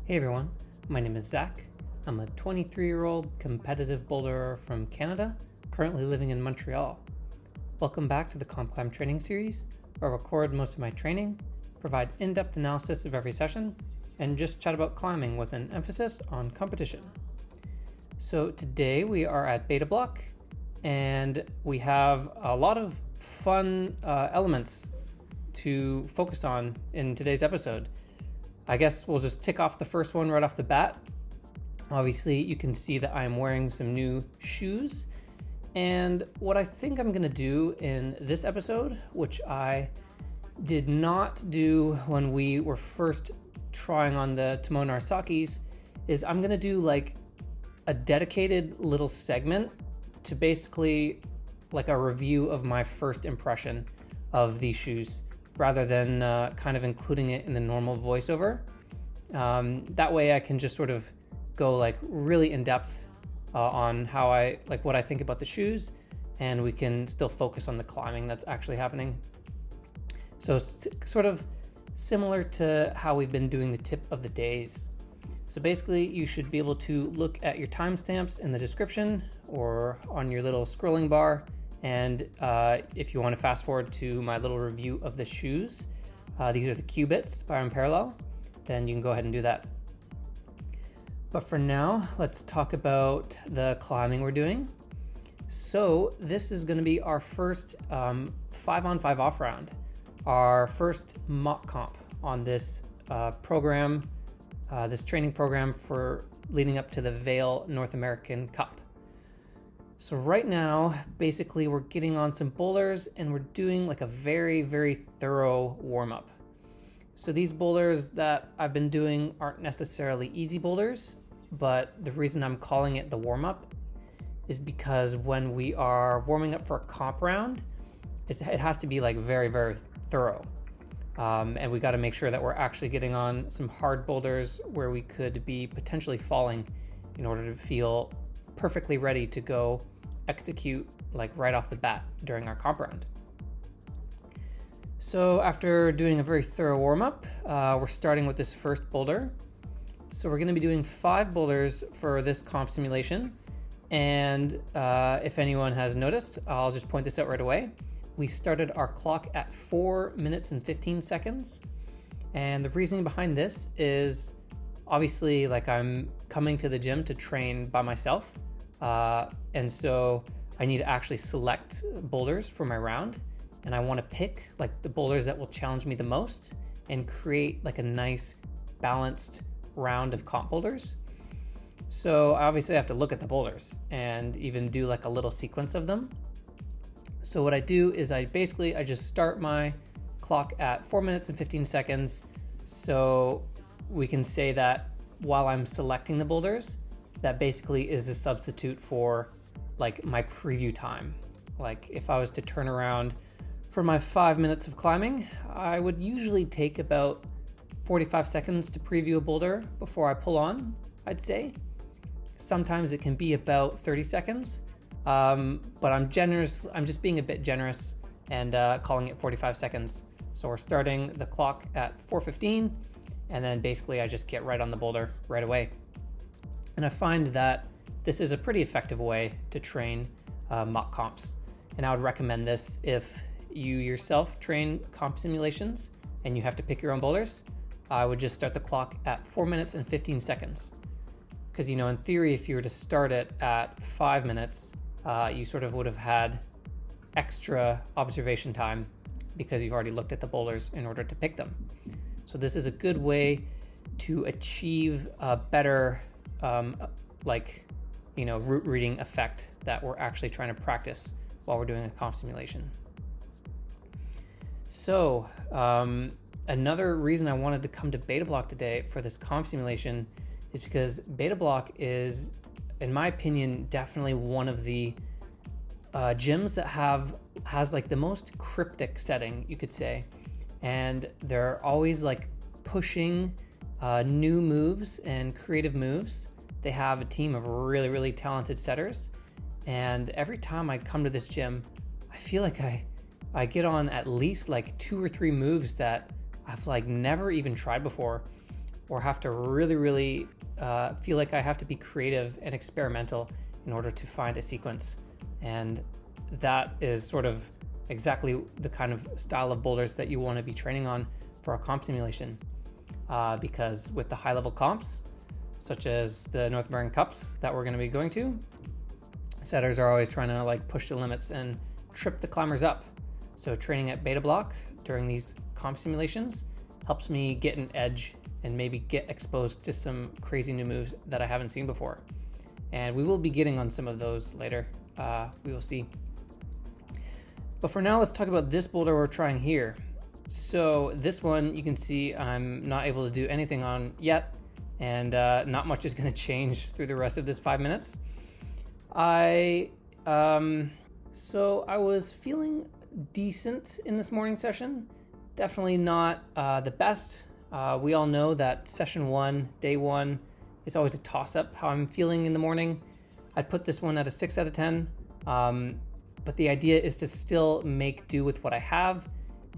Hey everyone, my name is Zach. I'm a 23-year-old competitive boulderer from Canada, currently living in Montreal. Welcome back to the Comp Climb training series, where I record most of my training, provide in-depth analysis of every session, and just chat about climbing with an emphasis on competition. So today we are at Beta Block, and we have a lot of fun elements to focus on in today's episode. I guess we'll just tick off the first one right off the bat. Obviously, you can see that I'm wearing some new shoes. And what I think I'm gonna do in this episode, which I did not do when we were first trying on the Timon Arsakis, is I'm gonna do like a dedicated little segment to basically like a review of my first impression of these shoes, rather than kind of including it in the normal voiceover. That way I can just sort of go like really in depth on how what I think about the shoes, and we can still focus on the climbing that's actually happening. So it's sort of similar to how we've been doing the tip of the days. So basically you should be able to look at your timestamps in the description or on your little scrolling bar. And if you want to fast forward to my little review of the shoes, these are the Cubits by Unparallel, then you can go ahead and do that. But for now, let's talk about the climbing we're doing. So this is going to be our first 5-on-5 off round, our first mock comp on this program, this training program for leading up to the Vail North American Cup. So right now, basically we're getting on some boulders and we're doing like a very, very thorough warm-up. So these boulders that I've been doing aren't necessarily easy boulders, but the reason I'm calling it the warm-up is because when we are warming up for a comp round, it has to be like very, very thorough. And we got to make sure that we're actually getting on some hard boulders where we could be potentially falling in order to feel perfectly ready to go execute like right off the bat during our comp round. So after doing a very thorough warm-up, we're starting with this first boulder. So we're going to be doing 5 boulders for this comp simulation. And if anyone has noticed, I'll just point this out right away. We started our clock at 4 minutes and 15 seconds. And the reasoning behind this is obviously like I'm coming to the gym to train by myself. And so I need to actually select boulders for my round, and I want to pick like the boulders that will challenge me the most and create like a nice balanced round of comp boulders. So I obviously have to look at the boulders and even do like a little sequence of them. So what I do is I just start my clock at 4 minutes and 15 seconds. So we can say that while I'm selecting the boulders, that basically is a substitute for like my preview time. Like if I was to turn around for my 5 minutes of climbing, I would usually take about 45 seconds to preview a boulder before I pull on, I'd say. Sometimes it can be about 30 seconds, but I'm just being a bit generous and calling it 45 seconds. So we're starting the clock at 4:15, and then basically I just get right on the boulder right away. And I find that this is a pretty effective way to train mock comps. And I would recommend this if you yourself train comp simulations and you have to pick your own boulders. I would just start the clock at 4 minutes and 15 seconds. Because, in theory, if you were to start it at 5 minutes, you sort of would have had extra observation time because you've already looked at the boulders in order to pick them. So this is a good way to achieve a better route reading effect that we're actually trying to practice while we're doing a comp simulation. So another reason I wanted to come to Beta Block today for this comp simulation is because Beta Block is, in my opinion, definitely one of the gyms that has like the most cryptic setting, you could say. And they're always like pushing new moves and creative moves. They have a team of really, really talented setters. And every time I come to this gym, I feel like I get on at least like 2 or 3 moves that I've like never even tried before, or have to really feel like I have to be creative and experimental in order to find a sequence. And that is sort of exactly the kind of style of boulders that you want to be training on for a comp simulation. Because with the high-level comps, such as the North American Cups that we're going to be going to, setters are always trying to like push the limits and trip the climbers up. So training at Beta Block during these comp simulations helps me get an edge and maybe get exposed to some crazy new moves that I haven't seen before. And we will be getting on some of those later. We will see. But for now, let's talk about this boulder we're trying here. So this one, you can see I'm not able to do anything on yet, and not much is going to change through the rest of this 5 minutes. So I was feeling decent in this morning session. Definitely not the best. We all know that session 1, day 1, is always a toss-up how I'm feeling in the morning. I'd put this one at a 6 out of 10, but the idea is to still make do with what I have.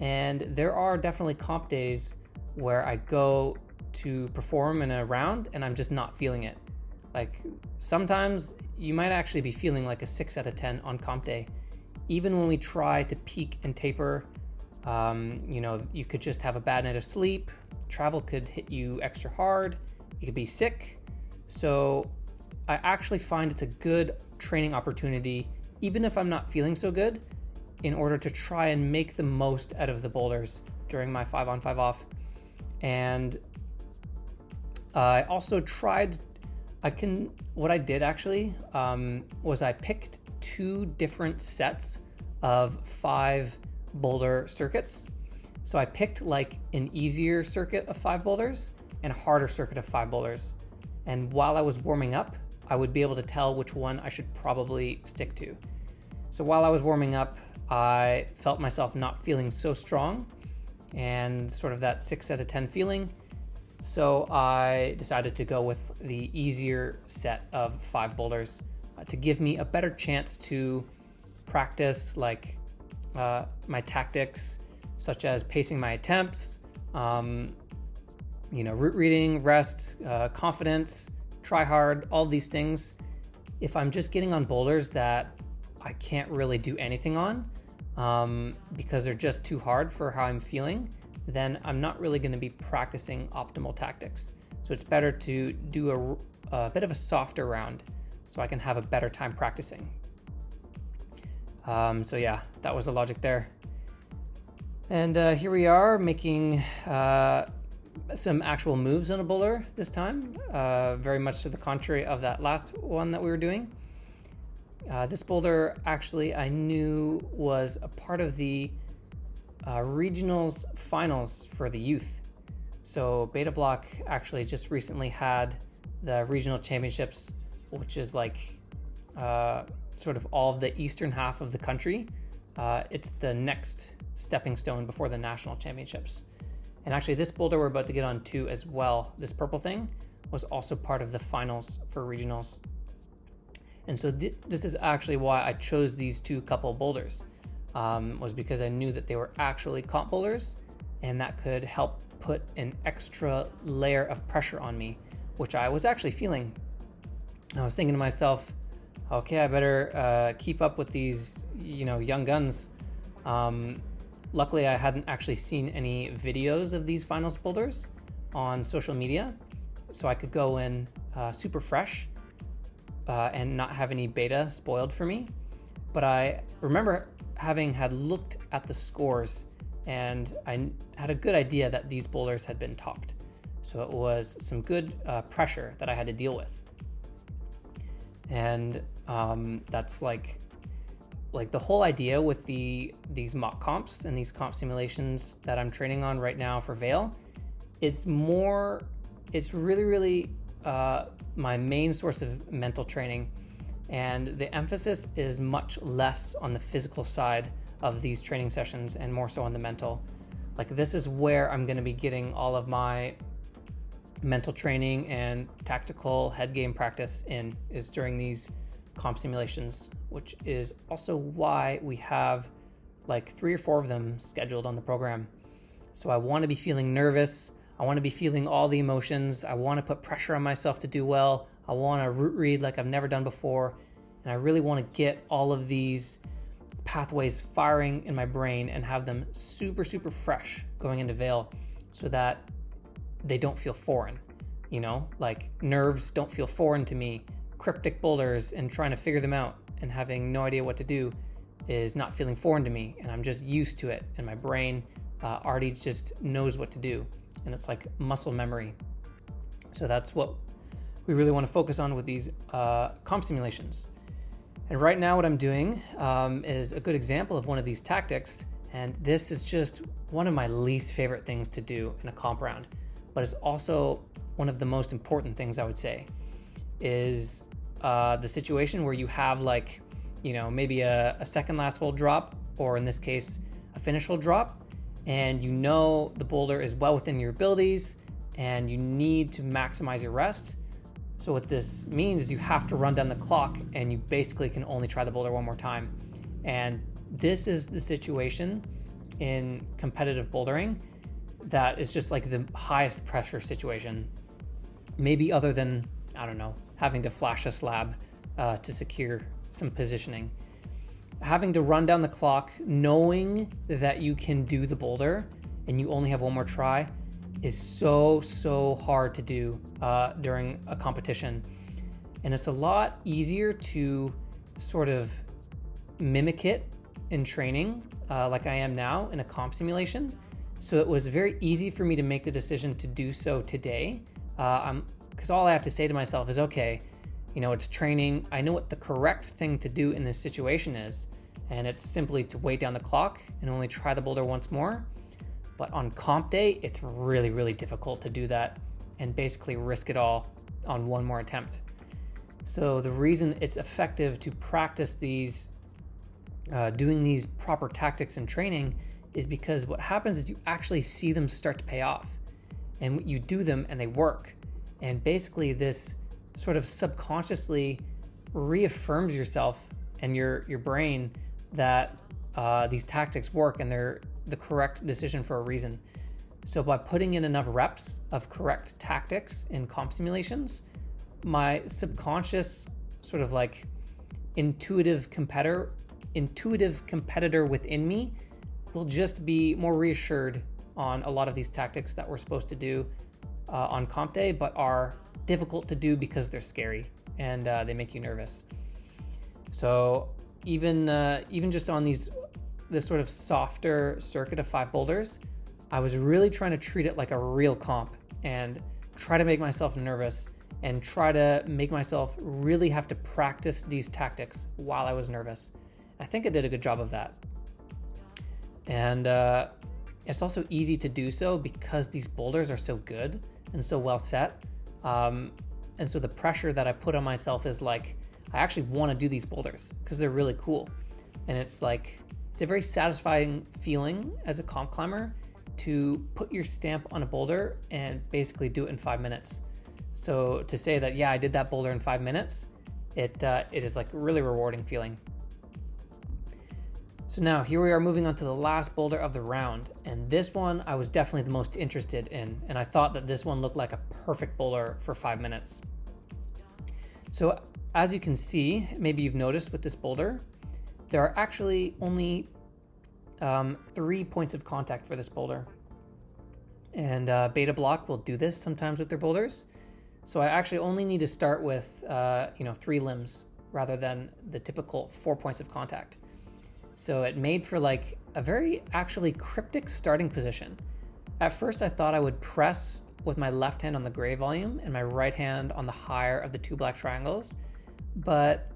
And there are definitely comp days where I go to perform in a round and I'm just not feeling it. Like sometimes you might actually be feeling like a 6 out of 10 on comp day. Even when we try to peak and taper, you could just have a bad night of sleep. Travel could hit you extra hard. You could be sick. So I actually find it's a good training opportunity, even if I'm not feeling so good, in order to try and make the most out of the boulders during my 5 on 5 off. And I also tried, what I did actually was I picked 2 different sets of 5 boulder circuits. So I picked like an easier circuit of 5 boulders and a harder circuit of 5 boulders. And while I was warming up, I would be able to tell which one I should probably stick to. So while I was warming up, I felt myself not feeling so strong and sort of that 6 out of 10 feeling. So I decided to go with the easier set of 5 boulders to give me a better chance to practice like my tactics, such as pacing my attempts, route reading, rest, confidence, try hard, all these things. If I'm just getting on boulders that I can't really do anything on because they're just too hard for how I'm feeling, then I'm not really going to be practicing optimal tactics. So it's better to do a bit of a softer round so I can have a better time practicing. So yeah, that was the logic there. And here we are making some actual moves on a boulder this time, very much to the contrary of that last one that we were doing. This boulder actually I knew was a part of the regionals finals for the youth. So Beta Block actually just recently had the regional championships, which is like sort of all of the eastern half of the country. It's the next stepping stone before the national championships. And actually this boulder we're about to get on to as well, this purple thing, was also part of the finals for regionals. And so this is actually why I chose these 2 couple boulders, was because I knew that they were actually comp boulders, and that could help put an extra layer of pressure on me, which I was actually feeling. I was thinking to myself, okay, I better keep up with these, young guns. Luckily, I hadn't actually seen any videos of these finals boulders on social media, so I could go in super fresh and not have any beta spoiled for me. But I remember having had looked at the scores, and I had a good idea that these boulders had been topped. So it was some good pressure that I had to deal with. And that's like the whole idea with these mock comps and these comp simulations that I'm training on right now for Vail. It's really my main source of mental training, and the emphasis is much less on the physical side of these training sessions and more so on the mental. Like this is where I'm going to be getting all of my mental training and tactical head game practice is during these comp simulations, which is also why we have like 3 or 4 of them scheduled on the program. So I want to be feeling nervous. I want to be feeling all the emotions. I want to put pressure on myself to do well. I want to root read like I've never done before. And I really want to get all of these pathways firing in my brain and have them super, super fresh going into Vail so that they don't feel foreign. You know, like nerves don't feel foreign to me. Cryptic boulders and trying to figure them out and having no idea what to do is not feeling foreign to me. And I'm just used to it. And my brain already just knows what to do. And it's like muscle memory. So that's what we really want to focus on with these comp simulations. And right now what I'm doing is a good example of one of these tactics. And this is just one of my least favorite things to do in a comp round. But it's also one of the most important things, I would say, is the situation where you have like, you know, maybe a second last hold drop, or in this case, a finish hold drop, and you know the boulder is well within your abilities and you need to maximize your rest. So what this means is you have to run down the clock and you basically can only try the boulder one more time. And this is the situation in competitive bouldering that is just like the highest pressure situation. Maybe other than, I don't know, having to flash a slab to secure some positioning. Having to run down the clock, knowing that you can do the boulder and you only have one more try is so hard to do during a competition. And it's a lot easier to sort of mimic it in training like I am now in a comp simulation. So it was very easy for me to make the decision to do so today. Because all I have to say to myself is, okay, you know, it's training. I know what the correct thing to do in this situation is, and it's simply to wait down the clock and only try the boulder once more. But on comp day, it's really, really difficult to do that and basically risk it all on one more attempt. So the reason it's effective to practice these, doing these proper tactics in training is because what happens is you actually see them start to pay off, and you do them and they work. And basically this sort of subconsciously reaffirms yourself and your brain that these tactics work and they're the correct decision for a reason. So by putting in enough reps of correct tactics in comp simulations, my subconscious sort of like intuitive competitor within me will just be more reassured on a lot of these tactics that we're supposed to do on comp day, but are difficult to do because they're scary and they make you nervous. So even just on this sort of softer circuit of 5 boulders, I was really trying to treat it like a real comp and try to make myself nervous and try to make myself really have to practice these tactics while I was nervous. I think I did a good job of that. And it's also easy to do so because these boulders are so good and so well set. And so the pressure that I put on myself is like, I actually want to do these boulders because they're really cool. And it's like, it's a very satisfying feeling as a comp climber to put your stamp on a boulder and basically do it in 5 minutes. So to say that, yeah, I did that boulder in 5 minutes, it is like a really rewarding feeling. So now here we are moving on to the last boulder of the round. And this one I was definitely the most interested in. And I thought that this one looked like a perfect boulder for 5 minutes. So as you can see, maybe you've noticed with this boulder, there are actually only 3 points of contact for this boulder. And Beta Block will do this sometimes with their boulders. So I actually only need to start with 3 limbs rather than the typical 4 points of contact. So it made for like a very actually cryptic starting position. At first I thought I would press with my left hand on the gray volume and my right hand on the higher of the 2 black triangles, but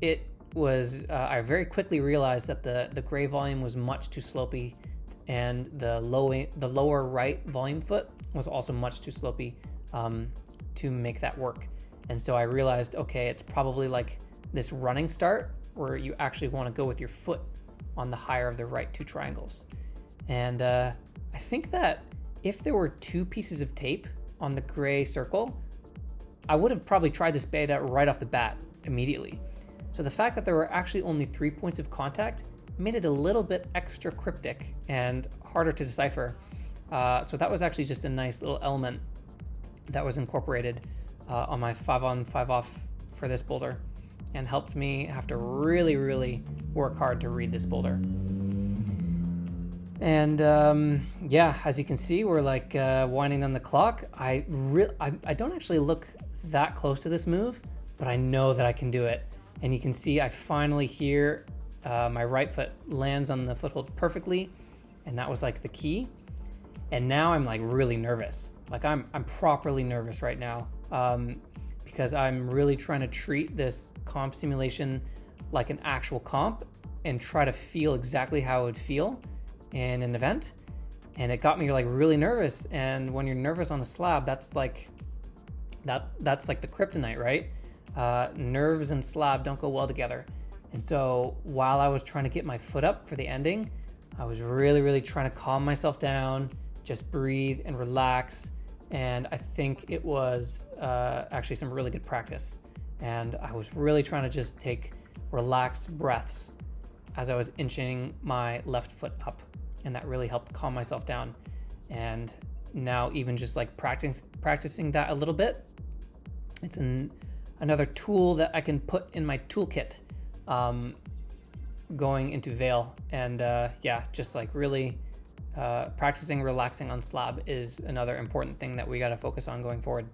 it was, I very quickly realized that the gray volume was much too slopey and the lower right volume foot was also much too slopey to make that work. And so I realized, okay, it's probably like this running start where you actually want to go with your foot on the higher of the right 2 triangles. And I think that if there were 2 pieces of tape on the gray circle, I would have probably tried this beta right off the bat immediately. So the fact that there were actually only 3 points of contact made it a little bit extra cryptic and harder to decipher. So that was actually just a nice little element that was incorporated on my 5-on 5-off for this boulder, and helped me have to really, really work hard to read this boulder. And yeah, as you can see, we're like winding down the clock. I don't actually look that close to this move, but I know that I can do it. And you can see I finally hear my right foot lands on the foothold perfectly, and that was like the key. And now I'm like really nervous. Like I'm properly nervous right now, because I'm really trying to treat this comp simulation like an actual comp and try to feel exactly how it would feel in an event. And it got me like really nervous. And when you're nervous on a slab, that's like the kryptonite, right? Nerves and slab don't go well together. And so while I was trying to get my foot up for the ending, I was really, really trying to calm myself down, just breathe and relax. And I think it was actually some really good practice. And I was really trying to just take relaxed breaths as I was inching my left foot up. And that really helped calm myself down. And now even just like practicing that a little bit, it's another tool that I can put in my toolkit going into Vail. And yeah, just like really practicing relaxing on slab is another important thing that we got to focus on going forward.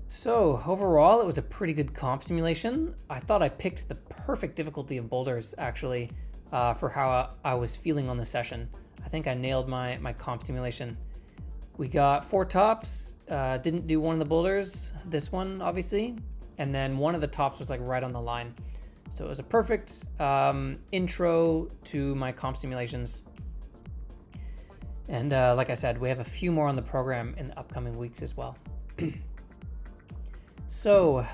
So overall, it was a pretty good comp simulation. I thought I picked the perfect difficulty of boulders actually for how I was feeling on the session. I think I nailed my comp simulation. We got 4 tops, didn't do one of the boulders, this one obviously, and then one of the tops was like right on the line. So it was a perfect intro to my comp simulations. And like I said, we have a few more on the program in the upcoming weeks as well. So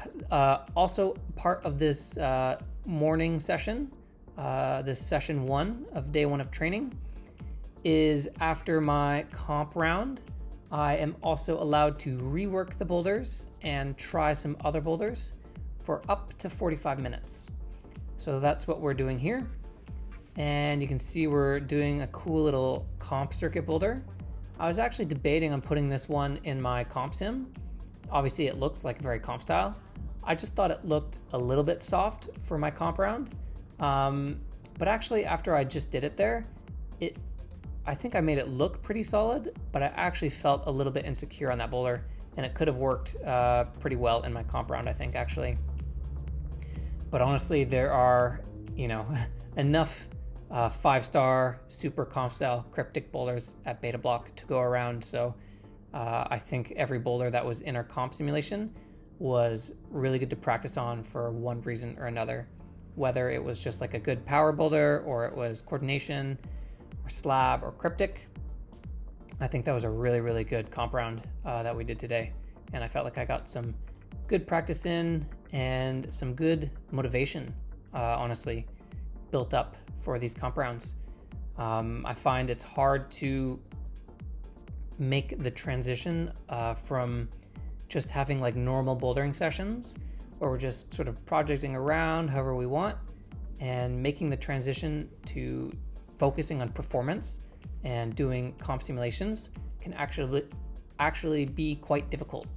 also part of this morning session, this session 1 of day 1 of training, is after my comp round, I am also allowed to rework the boulders and try some other boulders for up to 45 minutes. So that's what we're doing here. And you can see we're doing a cool little comp circuit boulder. I was actually debating on putting this one in my comp sim. Obviously it looks like very comp style. I just thought it looked a little bit soft for my comp round. But actually after I just did it there, I think I made it look pretty solid, but I actually felt a little bit insecure on that boulder, and it could have worked pretty well in my comp round, I think, actually. But honestly, there are, enough 5-star super comp style cryptic boulders at Beta Block to go around. So I think every boulder that was in our comp simulation was really good to practice on for one reason or another, whether it was just like a good power boulder or it was coordination or slab or cryptic. I think that was a really, really good comp round that we did today. And I felt like I got some good practice in and some good motivation, honestly, built up for these comp rounds. I find it's hard to make the transition from just having like normal bouldering sessions where we're just sort of projecting around however we want, and making the transition to focusing on performance and doing comp simulations can actually be quite difficult.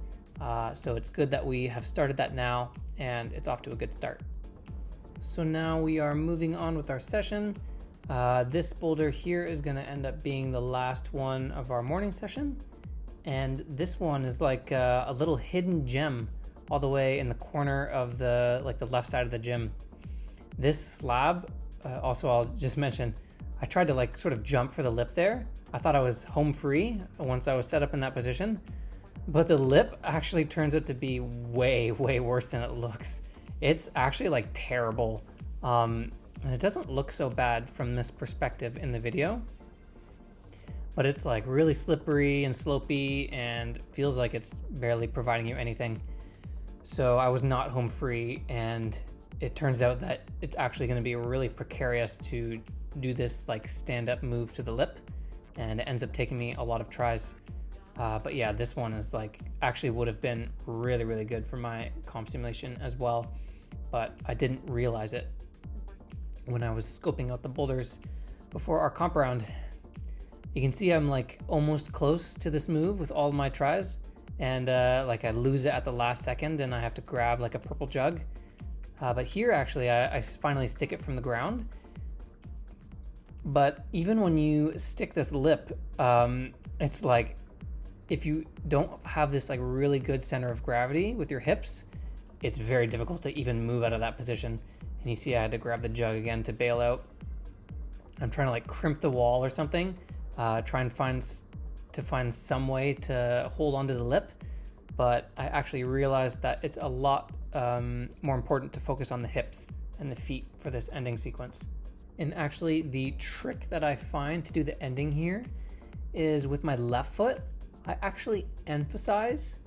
So it's good that we have started that now, and it's off to a good start. So now we are moving on with our session. This boulder here is going to end up being the last one of our morning session. And this one is like a little hidden gem all the way in the corner of the left side of the gym. This slab, also I'll just mention, I tried to like sort of jump for the lip there. I thought I was home free once I was set up in that position, but the lip actually turns out to be way, way worse than it looks. It's actually like terrible. And it doesn't look so bad from this perspective in the video, but it's like really slippery and slopey and feels like it's barely providing you anything. So I was not home free, and it turns out that it's actually going to be really precarious to do this like stand-up move to the lip, and it ends up taking me a lot of tries. But yeah, this one is like actually would have been really, really good for my comp simulation as well, but I didn't realize it when I was scoping out the boulders before our comp round. You can see I'm like almost close to this move with all my tries, and like I lose it at the last second and I have to grab like a purple jug. But here actually I finally stick it from the ground. But even when you stick this lip, it's like if you don't have this like really good center of gravity with your hips, it's very difficult to even move out of that position. And you see I had to grab the jug again to bail out. I'm trying to like crimp the wall or something, try and find some way to hold onto the lip. But I actually realized that it's a lot more important to focus on the hips and the feet for this ending sequence. And actually the trick that I find to do the ending here is with my left foot, I actually emphasize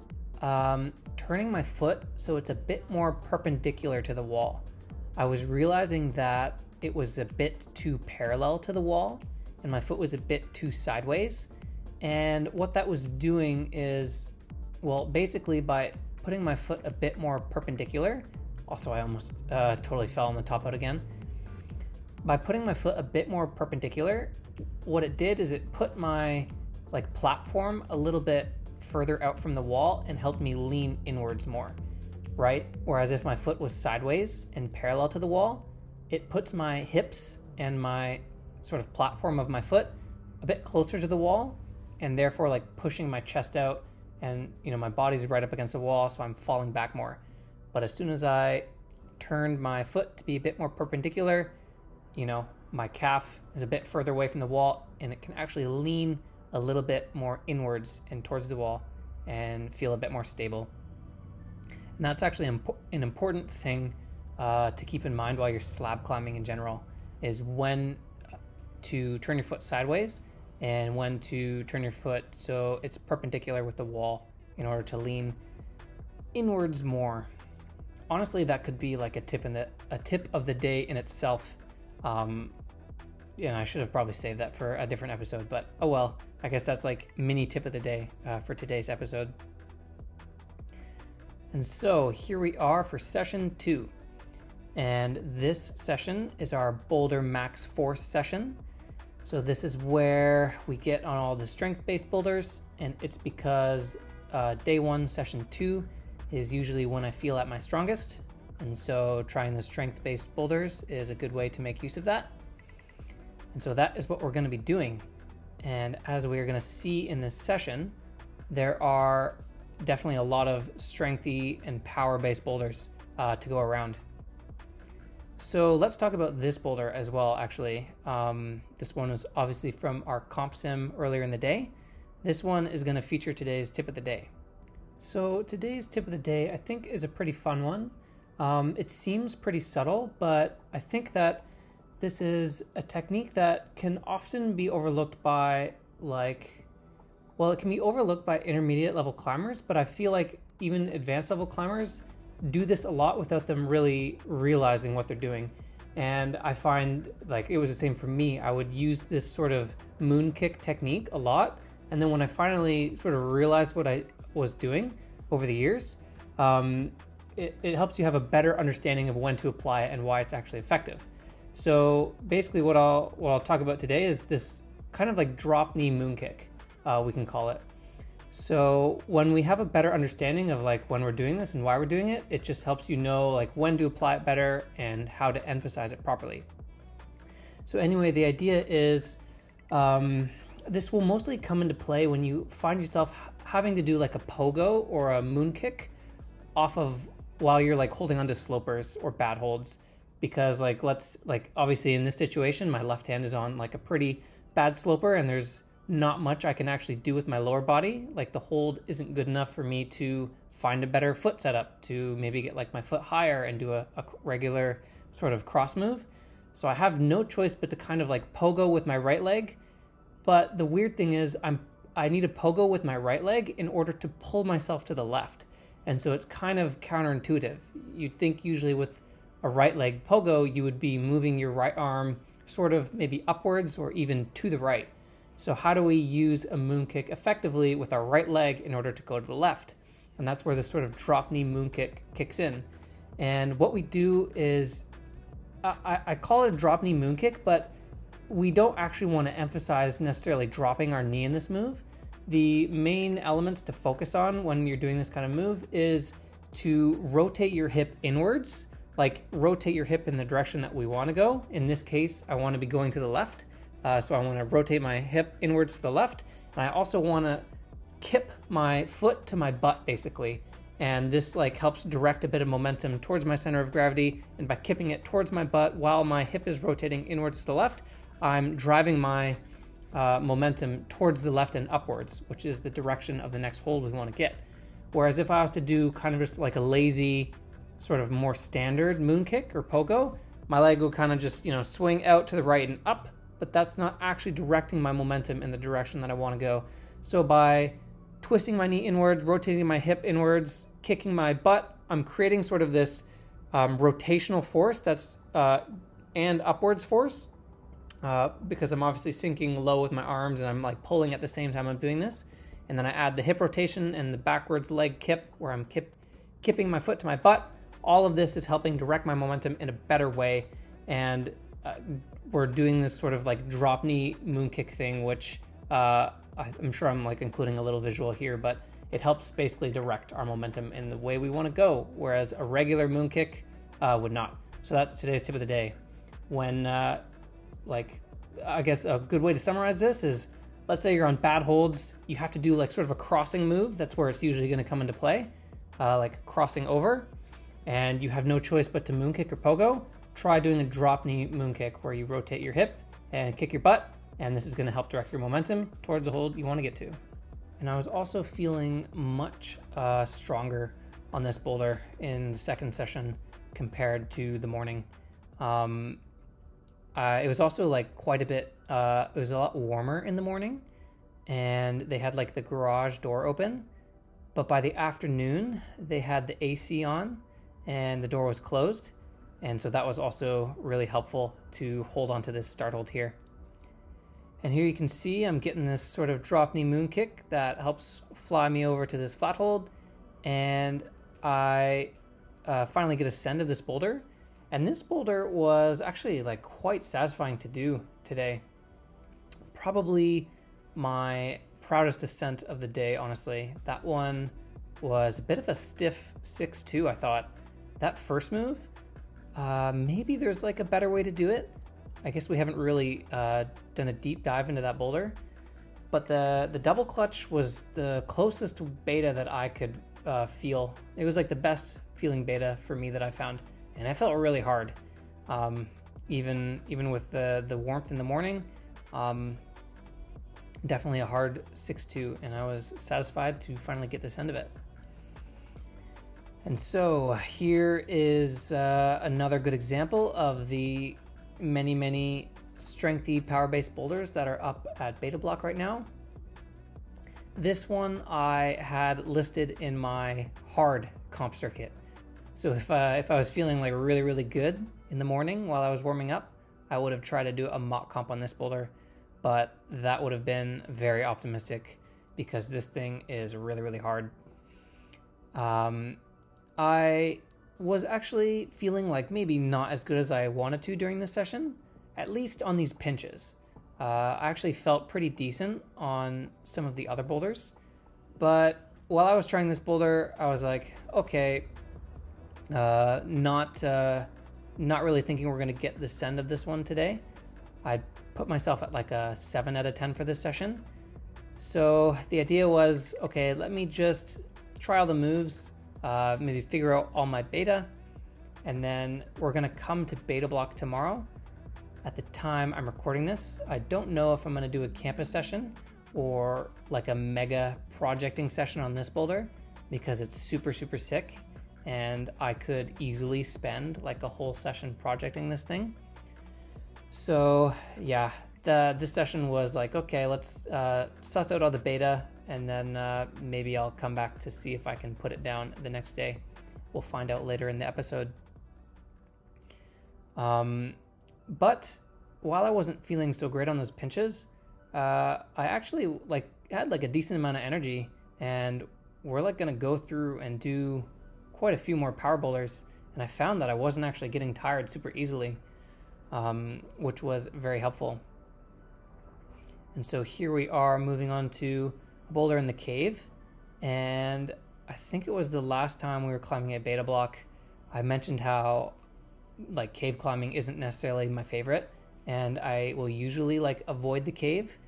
turning my foot so it's a bit more perpendicular to the wall. I was realizing that it was a bit too parallel to the wall and my foot was a bit too sideways. And what that was doing is, well, basically by putting my foot a bit more perpendicular, also I almost totally fell on the top out again. By putting my foot a bit more perpendicular, what it did is it put my like platform a little bit further out from the wall and helped me lean inwards more, right? Whereas if my foot was sideways and parallel to the wall, it puts my hips and my sort of platform of my foot a bit closer to the wall, and therefore like pushing my chest out, and you know my body's right up against the wall, so I'm falling back more. But as soon as I turned my foot to be a bit more perpendicular, you know, my calf is a bit further away from the wall and it can actually lean a little bit more inwards and towards the wall and feel a bit more stable. And that's actually an important thing to keep in mind while you're slab climbing in general, is when to turn your foot sideways and when to turn your foot so it's perpendicular with the wall in order to lean inwards more. Honestly, that could be like a tip of the day in itself. And I should have probably saved that for a different episode, but oh well, I guess that's like mini tip of the day for today's episode. And so here we are for session 2. And this session is our Boulder Max Force session. So this is where we get on all the strength-based boulders, and it's because day 1, session 2 is usually when I feel at my strongest. And so trying the strength-based boulders is a good way to make use of that. And so that is what we're going to be doing. And as we are going to see in this session, there are definitely a lot of strengthy and power-based boulders to go around. So let's talk about this boulder as well, actually. This one was obviously from our comp sim earlier in the day. This one is going to feature today's tip of the day. So today's tip of the day, I think, is a pretty fun one. It seems pretty subtle, but I think that this is a technique that can often be overlooked by it can be overlooked by intermediate level climbers, but I feel like even advanced level climbers do this a lot without them really realizing what they're doing. And I find like it was the same for me. I would use this sort of moon kick technique a lot. And then when I finally sort of realized what I was doing over the years, it helps you have a better understanding of when to apply it and why it's actually effective. So basically what I'll talk about today is this kind of like drop knee moon kick, we can call it. So when we have a better understanding of like when we're doing this and why we're doing it, it just helps you know like when to apply it better and how to emphasize it properly. So anyway, the idea is this will mostly come into play when you find yourself having to do like a pogo or a moon kick off of while you're like holding onto slopers or bad holds. Because obviously in this situation, my left hand is on like a pretty bad sloper and there's not much I can actually do with my lower body. Like the hold isn't good enough for me to find a better foot setup to maybe get like my foot higher and do a regular sort of cross move. So I have no choice but to kind of like pogo with my right leg. But the weird thing is I need a pogo with my right leg in order to pull myself to the left. And so it's kind of counterintuitive. You'd think usually with a right leg pogo, you would be moving your right arm sort of maybe upwards or even to the right. So how do we use a moon kick effectively with our right leg in order to go to the left? And that's where this sort of drop knee moon kick kicks in. And what we do is, I call it a drop knee moon kick, but we don't actually want to emphasize necessarily dropping our knee in this move. The main elements to focus on when you're doing this kind of move is to rotate your hip inwards, like rotate your hip in the direction that we want to go. In this case, I want to be going to the left. So I want to rotate my hip inwards to the left. And I also want to kip my foot to my butt, basically. And this like helps direct a bit of momentum towards my center of gravity. And by kipping it towards my butt while my hip is rotating inwards to the left, I'm driving my momentum towards the left and upwards, which is the direction of the next hold we want to get. Whereas if I was to do kind of just like a lazy, sort of more standard moon kick or pogo, my leg will kind of just, swing out to the right and up, but that's not actually directing my momentum in the direction that I want to go. So by twisting my knee inwards, rotating my hip inwards, kicking my butt, I'm creating sort of this rotational force that's and upwards force because I'm obviously sinking low with my arms and I'm like pulling at the same time I'm doing this. And then I add the hip rotation and the backwards leg kip where I'm kipping my foot to my butt. All of this is helping direct my momentum in a better way. And we're doing this sort of like drop knee moon kick thing, which I'm sure I'm like including a little visual here, but it helps basically direct our momentum in the way we want to go, whereas a regular moon kick would not. So that's today's tip of the day. When I guess a good way to summarize this is, let's say you're on bad holds, you have to do like sort of a crossing move. That's where it's usually going to come into play, like crossing over, and you have no choice but to moon kick or pogo. Try doing a drop knee moon kick where you rotate your hip and kick your butt, and this is going to help direct your momentum towards the hold you want to get to. And I was also feeling much stronger on this boulder in the second session compared to the morning. It was also like quite a bit, it was a lot warmer in the morning, and they had like the garage door open, but by the afternoon they had the AC on and the door was closed. And so that was also really helpful to hold on to this start hold here. And here you can see I'm getting this sort of drop knee moon kick that helps fly me over to this flat hold. And I finally get a send of this boulder. And this boulder was actually like quite satisfying to do today. Probably my proudest ascent of the day, honestly. That one was a bit of a stiff 6-2, I thought. That first move, maybe there's like a better way to do it. I guess we haven't really done a deep dive into that boulder, but the double clutch was the closest beta that I could feel. It was like the best feeling beta for me that I found, and I felt really hard, even with the warmth in the morning. Definitely a hard 6-2, and I was satisfied to finally get this end of it. And so here is another good example of the many strengthy power-based boulders that are up at Beta Block right now. This one I had listed in my hard comp circuit. So if I was feeling like really good in the morning while I was warming up, I would have tried to do a mock comp on this boulder, but that would have been very optimistic because this thing is really hard. I was actually feeling like maybe not as good as I wanted to during this session, at least on these pinches. I actually felt pretty decent on some of the other boulders, but while I was trying this boulder, I was like, okay, not really thinking we're gonna get the send of this one today. I put myself at like a 7 out of 10 for this session. So the idea was, okay, let me just try all the moves, maybe figure out all my beta, and then we're gonna come to Beta Block tomorrow. At the time I'm recording this, I don't know if I'm gonna do a campus session or like a mega projecting session on this boulder because it's super sick, and I could easily spend like a whole session projecting this thing. So yeah, this session was like, okay, let's suss out all the beta, and then maybe I'll come back to see if I can put it down the next day. We'll find out later in the episode. But while I wasn't feeling so great on those pinches, I actually had like a decent amount of energy, and we're like gonna go through and do quite a few more power boulders, and I found that I wasn't actually getting tired super easily, which was very helpful. And so here we are moving on to a boulder in the cave. And I think it was the last time we were climbing a beta block, I mentioned how like cave climbing isn't necessarily my favorite, and I will usually like avoid the cave.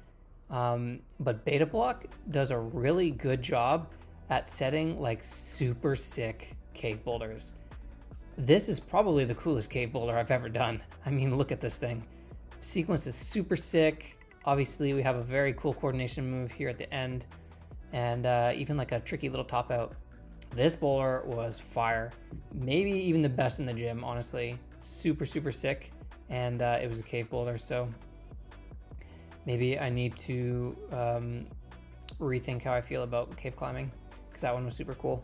But beta block does a really good job at setting like super sick cave boulders. This is probably the coolest cave boulder I've ever done. I mean, look at this thing. Sequence is super sick. Obviously, we have a very cool coordination move here at the end, and even like a tricky little top out. This boulder was fire. Maybe even the best in the gym, honestly. Super, super sick. And it was a cave boulder, so maybe I need to rethink how I feel about cave climbing, because that one was super cool.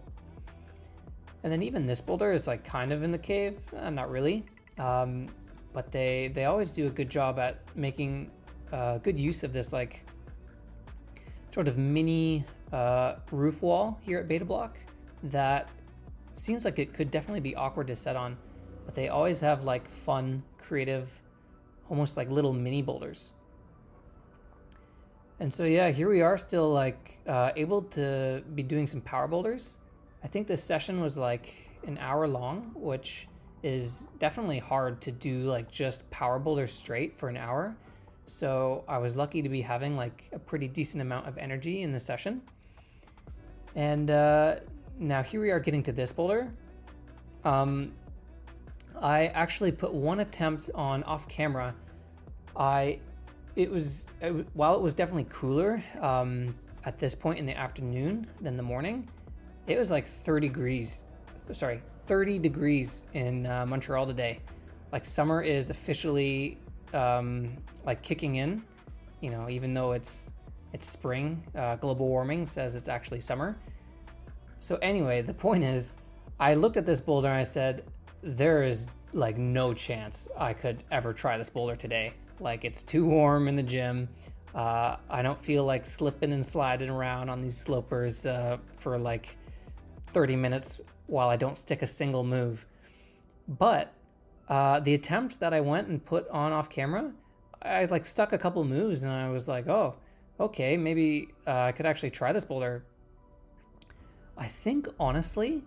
And then even this boulder is like kind of in the cave, not really. But they always do a good job at making good use of this like sort of mini roof wall here at Beta Block that seems like it could definitely be awkward to set on, but they always have like fun, creative, almost like little mini boulders. And so yeah, here we are still like able to be doing some power boulders. I think this session was like an hour long, which is definitely hard to do like just power boulders straight for an hour. So I was lucky to be having like a pretty decent amount of energy in the session. And now here we are getting to this boulder. I actually put one attempt on off camera. While it was definitely cooler at this point in the afternoon than the morning, it was like 30 degrees in Montreal today. Like summer is officially like kicking in, you know, even though it's spring. Global warming says it's actually summer. So anyway, the point is, I looked at this boulder and I said, there is like no chance I could ever try this boulder today. Like it's too warm in the gym. I don't feel like slipping and sliding around on these slopers for like 30 minutes while I don't stick a single move. But the attempt that I went and put on off camera, I like stuck a couple moves and I was like, oh, okay, maybe I could actually try this boulder. I think honestly,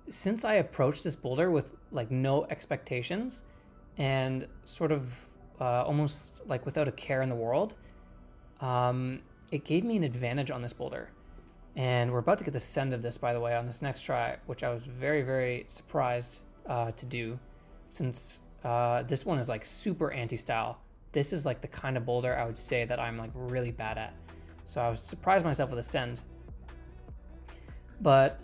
since I approached this boulder with like no expectations and sort of almost like without a care in the world, it gave me an advantage on this boulder. And we're about to get the send of this, by the way, on this next try, which I was very, very surprised to do, since this one is like super anti-style. This is like the kind of boulder I would say that I'm like really bad at. So I was surprised myself with a send. But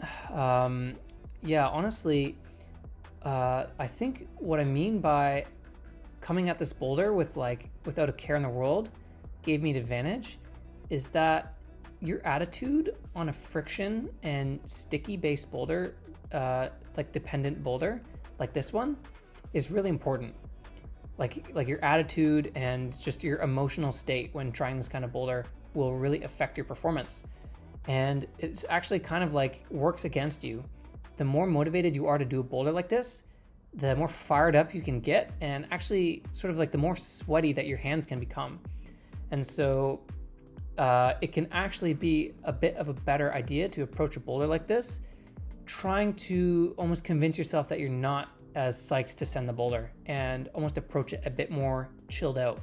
yeah, honestly, I think what I mean by coming at this boulder with like without a care in the world gave me an advantage is that your attitude on a friction and sticky based boulder, like dependent boulder like this one, is really important. Like your attitude and just your emotional state when trying this kind of boulder will really affect your performance. And it's actually kind of like works against you. The more motivated you are to do a boulder like this, the more fired up you can get, and actually sort of like the more sweaty that your hands can become. And so it can actually be a bit of a better idea to approach a boulder like this, trying to almost convince yourself that you're not as psyched to send the boulder and almost approach it a bit more chilled out,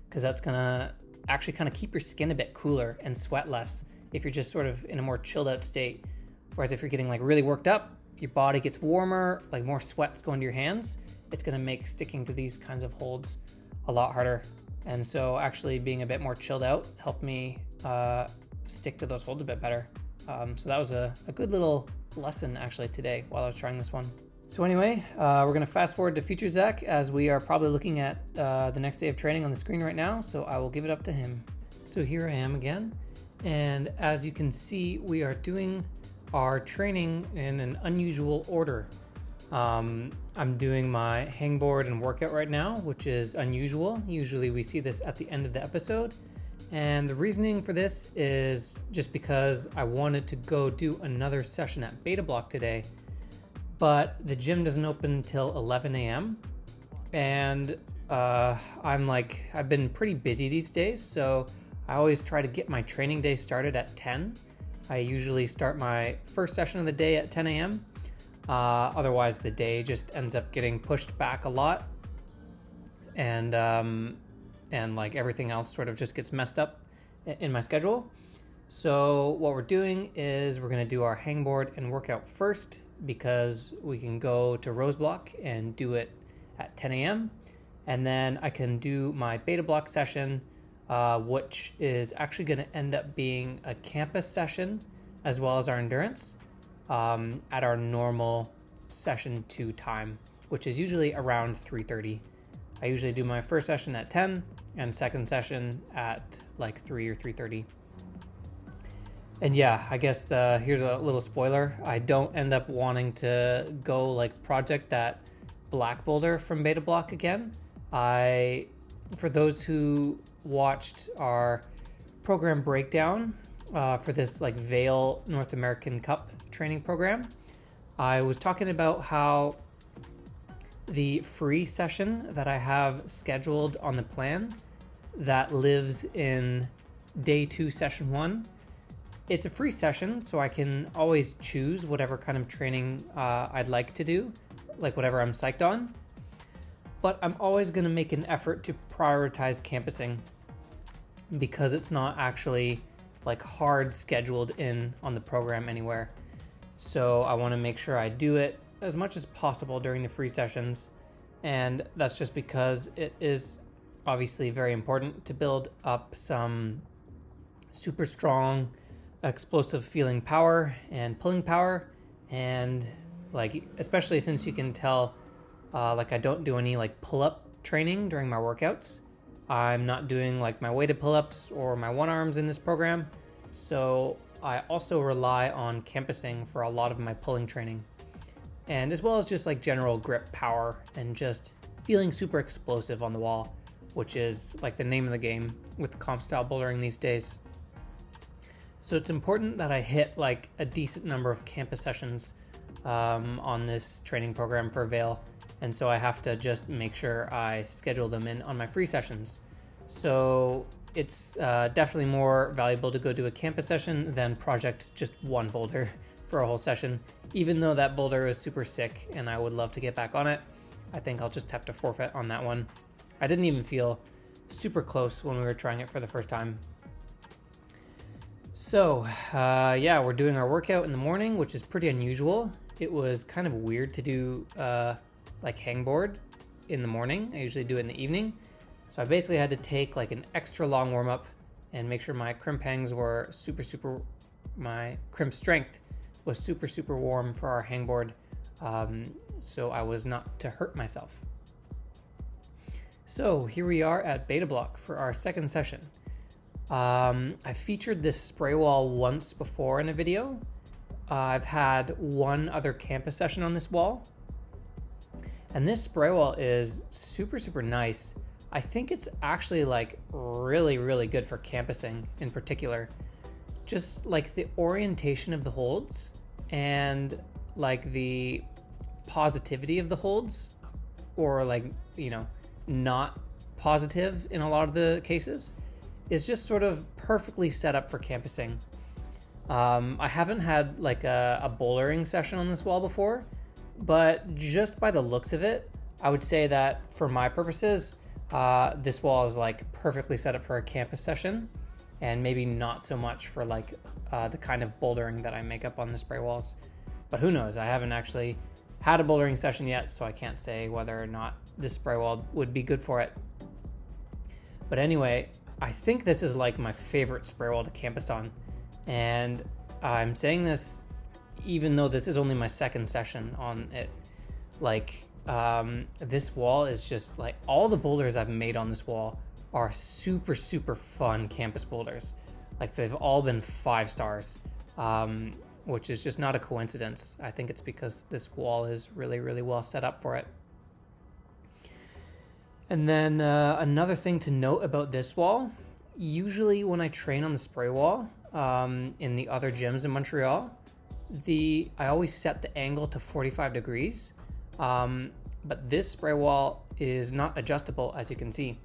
because that's gonna actually kind of keep your skin a bit cooler and sweat less if you're just sort of in a more chilled out state. Whereas if you're getting like really worked up, your body gets warmer, like more sweat's going to your hands, it's gonna make sticking to these kinds of holds a lot harder. And so actually being a bit more chilled out helped me stick to those holds a bit better. So that was a good little lesson actually today while I was trying this one. So anyway, we're gonna fast forward to future Zach, as we are probably looking at the next day of training on the screen right now, so I will give it up to him. So here I am again, and as you can see, we are doing our training in an unusual order. I'm doing my hangboard and workout right now, which is unusual. Usually we see this at the end of the episode. And the reasoning for this is just because I wanted to go do another session at Beta Block today, but the gym doesn't open until 11 a.m. And I've been pretty busy these days, so I always try to get my training day started at 10. I usually start my first session of the day at 10 a.m. Otherwise, the day just ends up getting pushed back a lot, and like everything else sort of just gets messed up in my schedule. So what we're doing is we're going to do our hangboard and workout first, because we can go to Roseblock and do it at 10 a.m. And then I can do my beta block session, which is actually going to end up being a campus session as well as our endurance, at our normal session 2 time, which is usually around 3:30. I usually do my first session at 10 and second session at like 3 or 3:30. And yeah, I guess here's a little spoiler. I don't end up wanting to go like project that black boulder from Beta Block again. For those who watched our program breakdown for this like Vail North American Cup training program, I was talking about how the free session that I have scheduled on the plan that lives in day 2, session 1, it's a free session, so I can always choose whatever kind of training I'd like to do, like whatever I'm psyched on. But I'm always going to make an effort to prioritize campusing, because it's not actually like hard scheduled in on the program anywhere. So I want to make sure I do it as much as possible during the free sessions. And that's just because it is obviously very important to build up some super strong explosive feeling power and pulling power. And like, especially since you can tell, like I don't do any like pull-up training during my workouts. I'm not doing like my weighted pull-ups or my one arms in this program. So I also rely on campusing for a lot of my pulling training, and as well as just like general grip power and just feeling super explosive on the wall, which is like the name of the game with comp style bouldering these days. So it's important that I hit like a decent number of campus sessions on this training program for Vail. And so I have to just make sure I schedule them in on my free sessions. So it's definitely more valuable to go do a campus session than project just one boulder for a whole session. Even though that boulder is super sick and I would love to get back on it, I think I'll just have to forfeit on that one. I didn't even feel super close when we were trying it for the first time. So yeah, we're doing our workout in the morning, which is pretty unusual. It was kind of weird to do like hangboard in the morning. I usually do it in the evening. So I basically had to take like an extra long warm up and make sure my crimp hangs were my crimp strength was super warm for our hangboard, so I was not to hurt myself. So here we are at Beta Block for our second session. I featured this spray wall once before in a video. I've had one other campus session on this wall, and this spray wall is super nice. I think it's actually like really good for campusing in particular. Just like the orientation of the holds and like the positivity of the holds, or like, you know, not positive in a lot of the cases, is just sort of perfectly set up for campusing. I haven't had like a bouldering session on this wall before, but just by the looks of it, I would say that for my purposes, this wall is like perfectly set up for a campus session, and maybe not so much for like the kind of bouldering that I make up on the spray walls. But who knows? I haven't actually had a bouldering session yet, so I can't say whether or not this spray wall would be good for it. But anyway, I think this is like my favorite spray wall to campus on. And I'm saying this even though this is only my second session on it. Like, this wall is just like, all the boulders I've made on this wall are super fun campus boulders. Like, they've all been 5 stars, which is just not a coincidence. I think it's because this wall is really well set up for it. And then another thing to note about this wall, usually when I train on the spray wall in the other gyms in Montreal, I always set the angle to 45 degrees. But this spray wall is not adjustable, as you can see.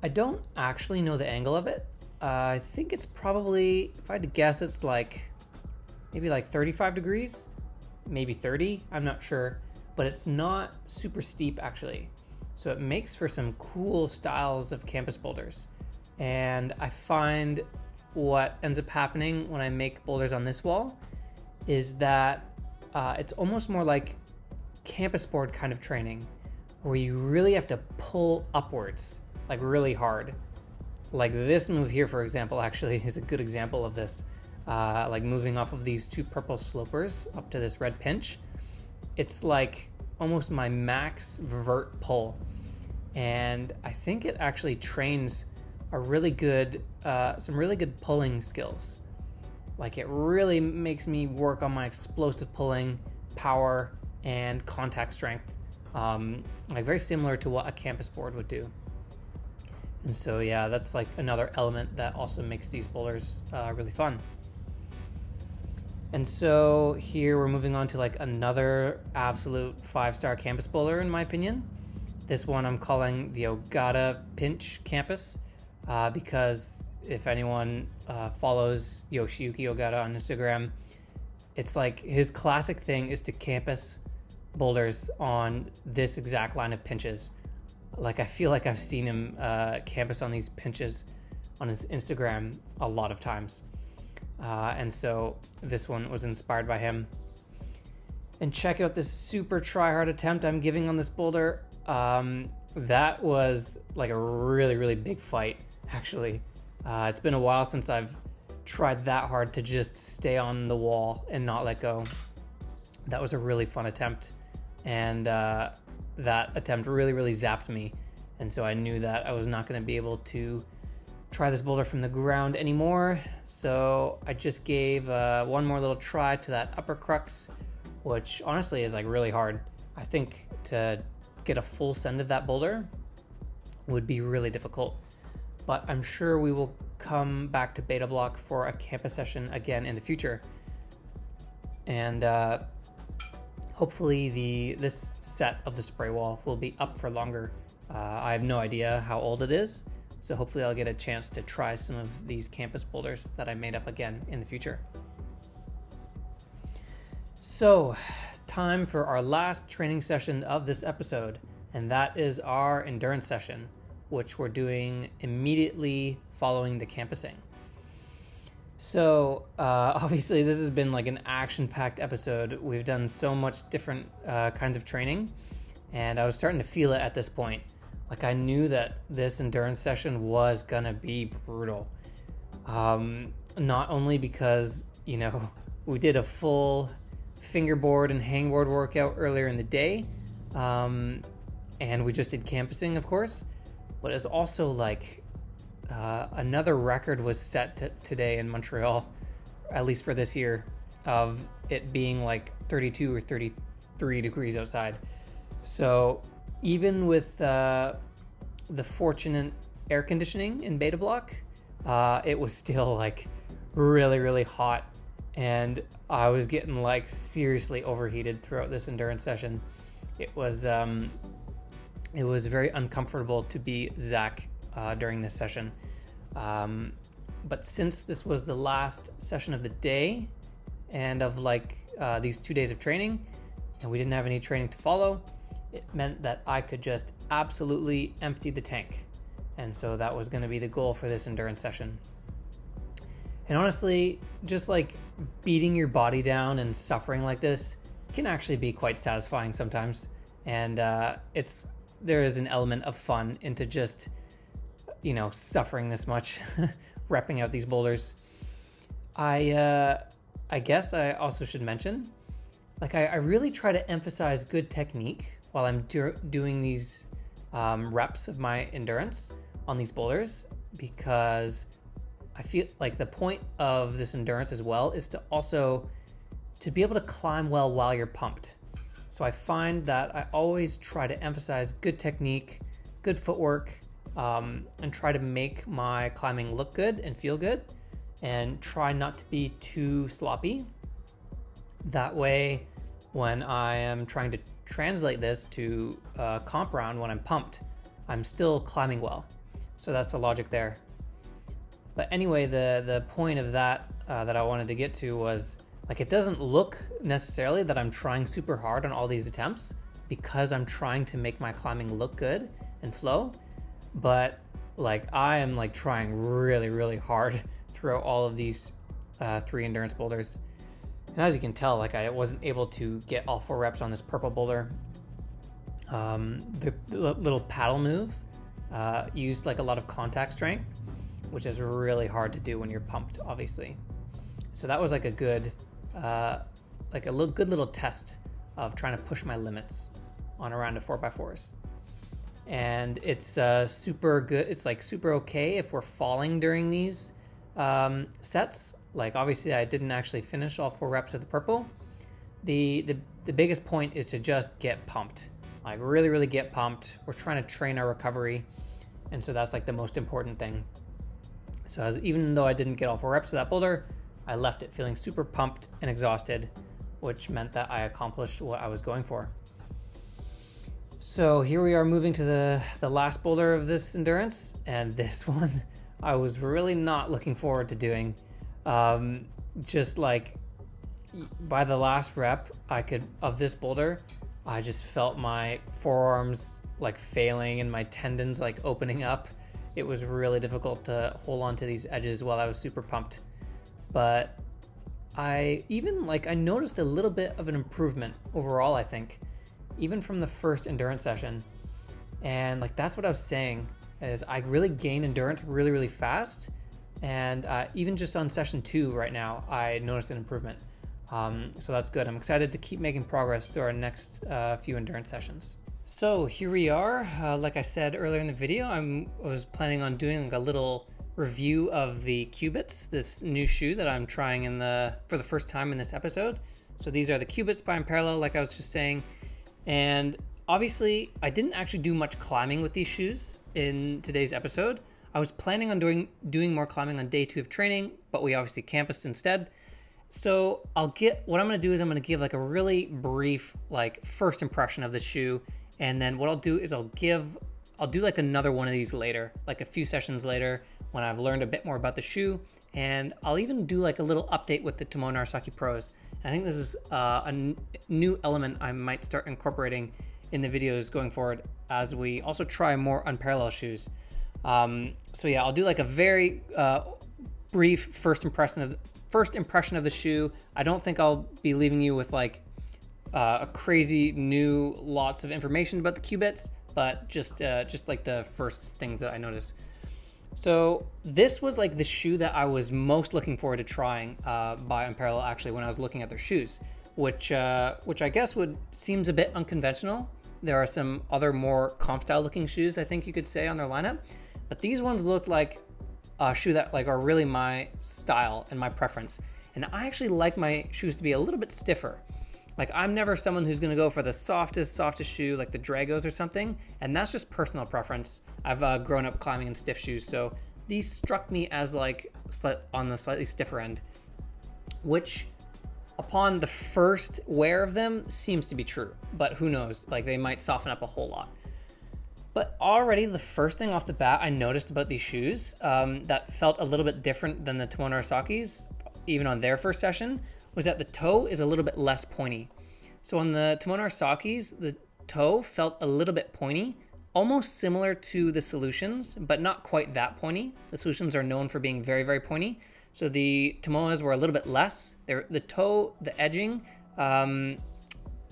I don't actually know the angle of it. I think it's probably, if I had to guess, it's like maybe like 35 degrees, maybe 30, I'm not sure, but it's not super steep actually. So it makes for some cool styles of campus boulders. And I find what ends up happening when I make boulders on this wall is that it's almost more like campus board kind of training, where you really have to pull upwards, like really hard. Like this move here, for example, actually is a good example of this. Like moving off of these two purple slopers up to this red pinch. It's like almost my max vert pull. And I think it actually trains a really good, some really good pulling skills. Like it really makes me work on my explosive pulling, power, and contact strength. Like very similar to what a campus board would do. And so yeah, that's like another element that also makes these boulders really fun. And so here we're moving on to like another absolute 5-star campus boulder in my opinion. This one I'm calling the Ogata Pinch Campus because if anyone follows Yoshiyuki Ogata on Instagram, it's like his classic thing is to campus boulders on this exact line of pinches. Like I feel like I've seen him campus on these pinches on his Instagram a lot of times. And so this one was inspired by him. And check out this super try-hard attempt I'm giving on this boulder. That was like a really, really big fight, actually. It's been a while since I've tried that hard to just stay on the wall and not let go. That was a really fun attempt. And that attempt really, really zapped me. And so I knew that I was not going to be able to try this boulder from the ground anymore. So I just gave one more little try to that upper crux, which honestly is like really hard. I think to get a full send of that boulder would be really difficult. But I'm sure we will come back to Beta Block for a campus session again in the future. And hopefully this set of the spray wall will be up for longer. I have no idea how old it is, so hopefully I'll get a chance to try some of these campus boulders that I made up again in the future. So, time for our last training session of this episode, and that is our endurance session, which we're doing immediately following the campusing. So obviously this has been like an action-packed episode. We've done so much different kinds of training, and I was starting to feel it at this point. Like I knew that this endurance session was gonna be brutal. Not only because, you know, we did a full fingerboard and hangboard workout earlier in the day, and we just did campusing, of course, but it's also like another record was set today in Montreal, at least for this year, of it being like 32 or 33 degrees outside. So even with the fortunate air conditioning in Beta Block, it was still like really, really hot. And I was getting like seriously overheated throughout this endurance session. It was very uncomfortable to be Zach during this session. But since this was the last session of the day and of like these 2 days of training, and we didn't have any training to follow, it meant that I could just absolutely empty the tank. And so that was going to be the goal for this endurance session. And honestly, just like beating your body down and suffering like this can actually be quite satisfying sometimes. And there is an element of fun into just, you know, suffering this much, repping out these boulders. I guess I also should mention, like I really try to emphasize good technique while I'm doing these reps of my endurance on these boulders, because I feel like the point of this endurance as well is to also to be able to climb well while you're pumped. So I find that I always try to emphasize good technique, good footwork, and try to make my climbing look good and feel good, and try not to be too sloppy. That way, when I am trying to translate this to comp round when I'm pumped, I'm still climbing well. So that's the logic there. But anyway, the point of that that I wanted to get to was, like, it doesn't look necessarily that I'm trying super hard on all these attempts because I'm trying to make my climbing look good and flow. But like, I am like trying really, really hard throughout all of these 3 endurance boulders. And as you can tell, like, I wasn't able to get all 4 reps on this purple boulder. The little paddle move used like a lot of contact strength, which is really hard to do when you're pumped, obviously. So that was like a good, good little test of trying to push my limits on a round of 4x4s. And it's super good. It's like super okay if we're falling during these sets. Like, obviously I didn't actually finish all 4 reps with the purple. The biggest point is to just get pumped. Like, really, really get pumped. We're trying to train our recovery. And so that's like the most important thing. So even though I didn't get all 4 reps of that boulder, I left it feeling super pumped and exhausted, which meant that I accomplished what I was going for. So here we are moving to the last boulder of this endurance, and this one I was really not looking forward to doing. Just like by the last rep of this boulder, I just felt my forearms like failing and my tendons like opening up. It was really difficult to hold on to these edges while I was super pumped. But I noticed a little bit of an improvement overall, I think, even from the first endurance session. And like, that's what I was saying, is I really gained endurance really, really fast. And even just on session 2 right now, I noticed an improvement. So that's good. I'm excited to keep making progress through our next few endurance sessions. So here we are. Like I said earlier in the video, I was planning on doing like a little review of the Cubits, this new shoe that I'm trying for the first time in this episode. So these are the Cubits by Unparallel, like I was just saying. And obviously, I didn't actually do much climbing with these shoes in today's episode. I was planning on doing more climbing on day 2 of training, but we obviously campused instead. So what I'm gonna do is I'm gonna give like a really brief like first impression of the shoe. And then what I'll do is I'll do like another one of these later, like a few sessions later when I've learned a bit more about the shoe. And I'll even do like a little update with the Tomoe Narasaki Pros. And I think this is a new element I might start incorporating in the videos going forward as we also try more Unparallel shoes. So yeah, I'll do like a very brief first impression of the shoe. I don't think I'll be leaving you with like a crazy new lots of information about the Cubits, but just like the first things that I noticed. So this was like the shoe that I was most looking forward to trying by Unparallel, actually, when I was looking at their shoes, which I guess seems a bit unconventional. There are some other more comp style looking shoes, I think you could say, on their lineup, but these ones looked like a shoe that like are really my style and my preference. And I actually like my shoes to be a little bit stiffer. Like, I'm never someone who's gonna go for the softest shoe, like the Dragos or something, and that's just personal preference. I've grown up climbing in stiff shoes, so these struck me as like on the slightly stiffer end, which upon the first wear of them seems to be true, but who knows, like they might soften up a whole lot. But already the first thing off the bat I noticed about these shoes that felt a little bit different than the Tomoe Narasaki's, even on their first session, was that the toe is a little bit less pointy. So on the Tomoe Narasaki's, the toe felt a little bit pointy, almost similar to the Solutions, but not quite that pointy. The Solutions are known for being very, very pointy. So the Tomoe's were a little bit less. The toe, the edging,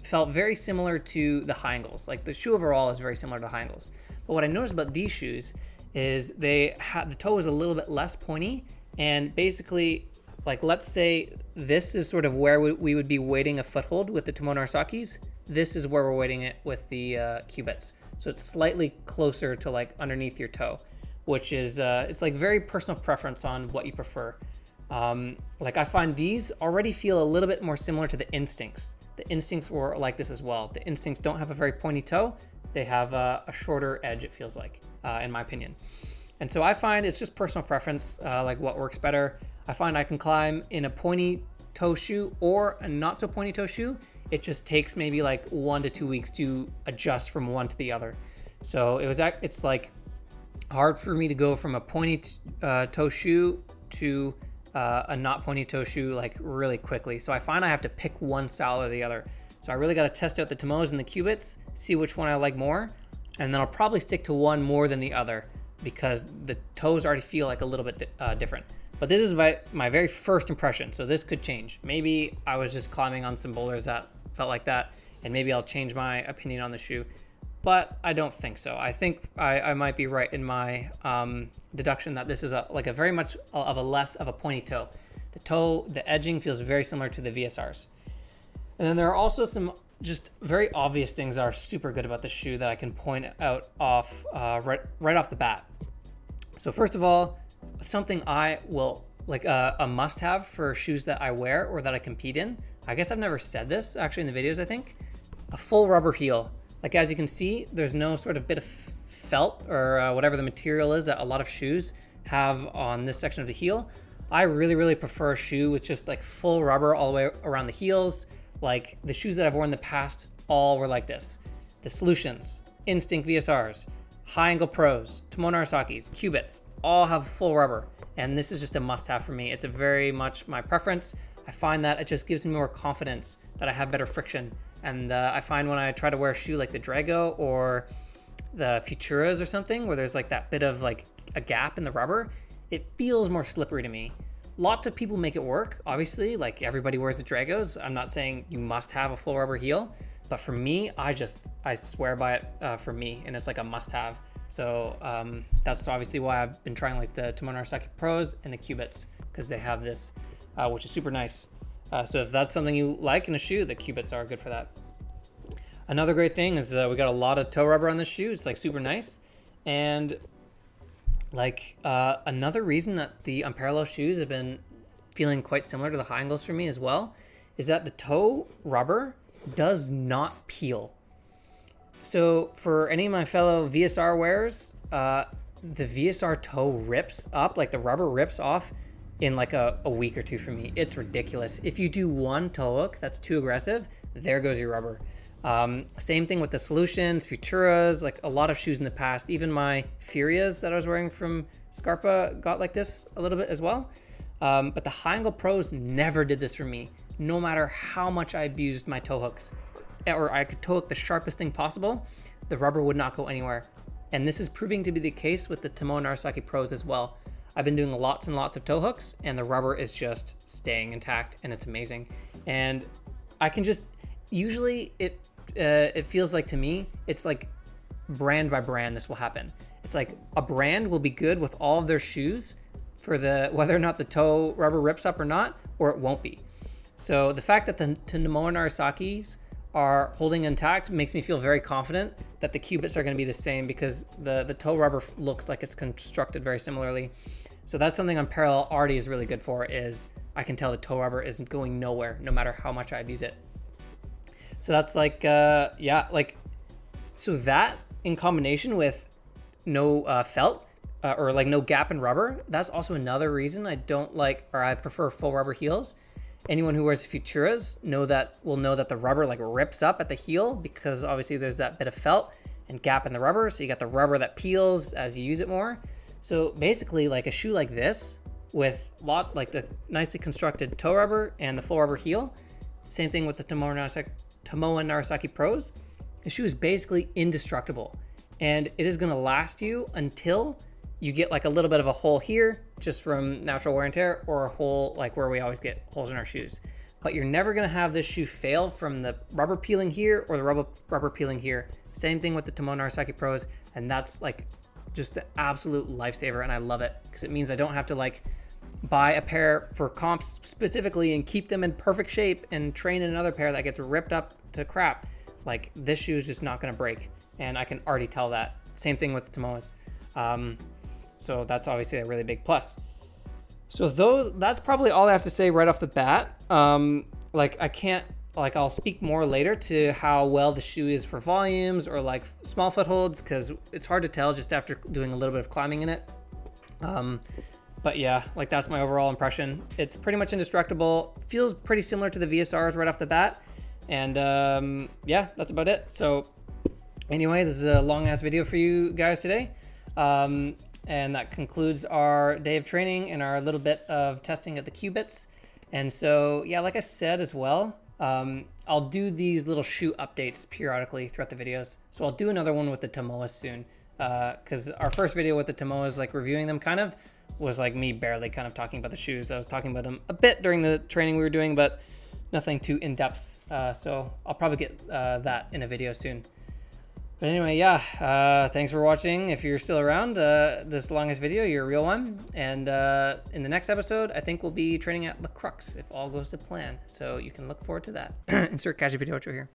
felt very similar to the High Angles. Like, the shoe overall is very similar to High Angles. But what I noticed about these shoes is the toe is a little bit less pointy, and basically, like, let's say this is sort of where we would be weighting a foothold with the Tomoe Narasaki's. This is where we're weighting it with the Cubits. So it's slightly closer to like underneath your toe, which is, it's like very personal preference on what you prefer. Like, I find these already feel a little bit more similar to the Instincts. The Instincts were like this as well. The Instincts don't have a very pointy toe. They have a shorter edge, it feels like, in my opinion. And so I find it's just personal preference, like what works better. I find I can climb in a pointy toe shoe or a not so pointy toe shoe It just takes maybe like 1 to 2 weeks to adjust from one to the other. So it's like hard for me to go from a pointy toe shoe to a not pointy toe shoe like really quickly. So I find I have to pick one style or the other. So I really got to test out the Tomoas and the Cubits, see which one I like more, and then I'll probably stick to one more than the other because the toes already feel like a little bit different. But this is my very first impression, so this could change. Maybe I was just climbing on some boulders that felt like that, and maybe I'll change my opinion on the shoe. But I don't think so. I think I might be right in my deduction that this is a very much of a less of a pointy toe. The edging feels very similar to the VSRs. And then there are also some just very obvious things that are super good about the shoe that I can point out right off the bat. So first of all, something I will like a must-have for shoes that I wear or that I compete in. I guess I've never said this actually in the videos. I think a full rubber heel. Like as you can see, there's no sort of bit of felt or whatever the material is that a lot of shoes have on this section of the heel. I really prefer a shoe with just like full rubber all the way around the heels. Like the shoes that I've worn in the past all were like this. The Solutions, Instinct VSRs, High Angle Pros, Tomoe Narasaki's, Cubits, all have full rubber. And this is just a must-have for me. It's a very much my preference. I find that it just gives me more confidence that I have better friction. And I find when I try to wear a shoe like the Drago or the Futuras or something, where there's like that bit of like a gap in the rubber, it feels more slippery to me. Lots of people make it work, obviously, like everybody wears the Dragos. I'm not saying you must have a full rubber heel, but for me, I swear by it for me, and it's like a must have. So that's obviously why I've been trying like the Tomoe Narasaki Pros and the Cubits, because they have this, which is super nice. So if that's something you like in a shoe, the Cubits are good for that. Another great thing is we got a lot of toe rubber on this shoe. It's like super nice. And like another reason that the Unparalleled shoes have been feeling quite similar to the High Angles for me as well is that the toe rubber does not peel. So for any of my fellow VSR wearers, the VSR toe rips up, like the rubber rips off in like a week or two for me. It's ridiculous. If you do one toe hook that's too aggressive, there goes your rubber. Same thing with the Solutions, Futuras, like a lot of shoes in the past. Even my Furias that I was wearing from Scarpa got like this a little bit as well. But the High Angle Pros never did this for me. No matter how much I abused my toe hooks, or I could toe hook the sharpest thing possible, the rubber would not go anywhere. And this is proving to be the case with the Tomoe Narasaki Pros as well. I've been doing lots and lots of toe hooks, and the rubber is just staying intact, and it's amazing. And I can just, usually it feels like to me, it's like brand by brand this will happen. It's like a brand will be good with all of their shoes for whether or not the toe rubber rips up or not, or it won't be. So the fact that the Tomoe Narasakis are holding intact makes me feel very confident that the Cubits are going to be the same, because the toe rubber looks like it's constructed very similarly. So that's something Unparalleled already is really good for, is I can tell the toe rubber isn't going nowhere no matter how much I abuse it. So that's like, yeah, like, so that in combination with no felt or like no gap in rubber, that's also another reason I don't like, or I prefer full rubber heels. Anyone who wears Futuras will know that the rubber like rips up at the heel, because obviously there's that bit of felt and gap in the rubber. So you got the rubber that peels as you use it more. So basically like a shoe like this with like the nicely constructed toe rubber and the full rubber heel, same thing with the Tomoe Narasaki Pros, the shoe is basically indestructible, and it is gonna last you until you get like a little bit of a hole here just from natural wear and tear, or a hole like where we always get holes in our shoes. But you're never gonna have this shoe fail from the rubber peeling here or the rubber peeling here. Same thing with the Tomoe Narasaki Pros, and that's like just the absolute lifesaver, and I love it because it means I don't have to like buy a pair for comps specifically and keep them in perfect shape and train in another pair that gets ripped up to crap. Like this shoe is just not gonna break, and I can already tell that. Same thing with the Tomoes. So that's obviously a really big plus. So that's probably all I have to say right off the bat. I'll speak more later to how well the shoe is for volumes or like small footholds, because it's hard to tell just after doing a little bit of climbing in it. But yeah, like that's my overall impression. It's pretty much indestructible. Feels pretty similar to the VSRs right off the bat. And yeah, that's about it. So anyways, this is a long ass video for you guys today. And that concludes our day of training and our little bit of testing at the Cubits. And so, yeah, like I said as well, I'll do these little shoe updates periodically throughout the videos. So I'll do another one with the Tomoas soon, because our first video with the Tomoas, like reviewing them kind of, was like me barely kind of talking about the shoes. I was talking about them a bit during the training we were doing, but nothing too in-depth. So I'll probably get that in a video soon. But anyway, yeah, thanks for watching. If you're still around, this longest video, you're a real one. And in the next episode, I think we'll be training at La Crux if all goes to plan. So you can look forward to that. Insert Kaji video outro here.